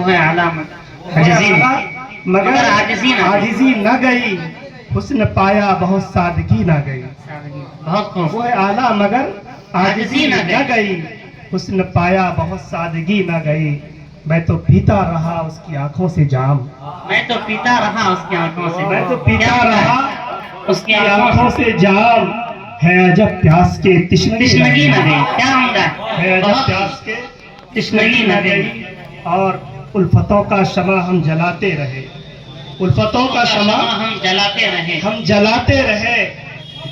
وہ ہے علامت مگر عاجزی نہ گئی، حسن پایا بہت سادگی نہ گئی. بہت خوب. وہ ہے اعلیٰ مگر عاجزی نہ گئی، حسن پایا بہت سادگی نہ گئی. میں تو پیتا رہا اس کی آنکھوں سے جام، میں تو پیتا رہا اس کی آنکھوں سے، میں تو پیتا رہا اس کی آنکھوں سے جام. ہے عجب پیاس کے تشنگی نہ گئی. کیا عمدہ ہے عجب پیاس کے تشنگی نہ گئی. اور الفتوں کا شمع ہم جلاتے رہے، الفتوں کا شمع ہم جلاتے رہے، ہم جلاتے رہے.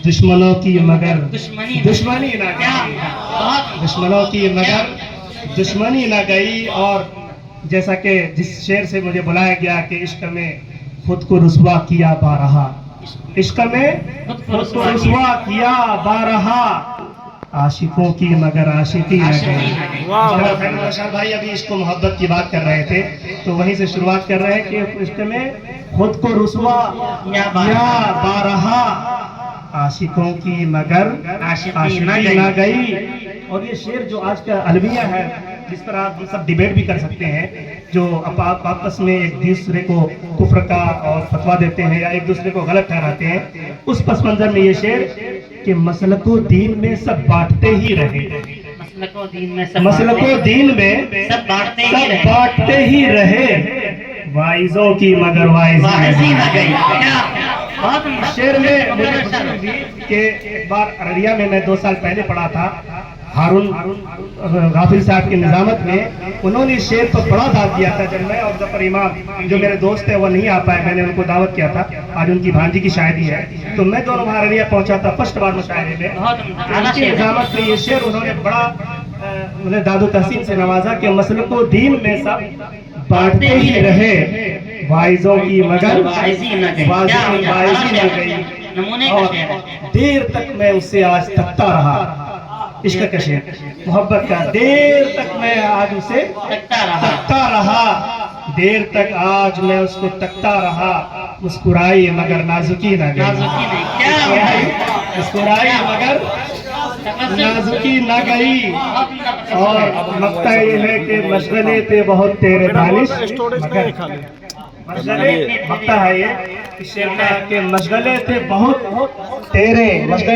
دشمنوں کی مگر دشمنی نہ کیا گئی، بہت دشمنوں کی مگر دشمنی نہ گئی. اور جیسا کہ جس شعر سے مجھے بلایا گیا کہ عشق میں خود کو رسوا کیا بارہا، عشق میں خود کو رسوا کیا بارہا. عاشقوں کی مگر عاشقی نہ گئی. شاہ بھائی ابھی عشق و محبت کی بات کر رہے تھے تو وہیں سے شروعات کر رہے ہیں کہ عشق میں خود کو رسوا کیا بارہا. عاشقوں کی مگر عاشقی نہ گئی. اور یہ شعر جو آج کا المیہ ہے جس پر آپ سب ڈیبیٹ بھی کر سکتے ہیں، جو آپس میں ایک دوسرے کو کفر کا اور فتویٰ دیتے ہیں یا ایک دوسرے کو غلط ٹھہراتے ہیں، اس پس منظر میں یہ شعر کہ مسلک و دین میں سب بانٹتے ہی رہے، مسلک و دین میں سب بانٹتے ہی رہے. وائزوں کی مگر وائزی نہ گئی. شعر میں مجھے خوشی ہوئی کہ ایک بار ارریہ میں 2 سال پہلے پڑھا تھا، ہارون غافل صاحب کی نظامت میں. انہوں نے شعر پر بڑا داد دیا تھا. جب میں اور ظفر امام جو میرے دوست ہیں وہ نہیں آ پائے، میں نے ان کو دعوت کیا تھا، آج ان کی بھانجی کی شاعری ہے، تو میں دونوں وہاں ارریہ پہنچا تھا فرسٹ بار مشاعرے میں. ان کی نظامت میں یہ شعر انہوں نے بڑا انہیں داد و تحسین سے نوازا کہ مسلک و دین میں سب بانٹتے ہی رہے، وائزوں کی مگر وائزی نہ گئی. اور دیر تک میں اسے آج تکتا رہا. عشق کا شعر، محبت کا. دیر تک میں آج اسے تکتا رہا، دیر تک آج میں اس کو تکتا رہا. مسکرائی مگر نازکی نہ گئی، مسکرائی مگر نازکی نہ گئی. اور مقطع یہ ہے کہ مشغلے تھے بہت تیرے دانش مگر مقطع ہے یہ اس شعر کا کہ مشغلے تھے بہت تیرے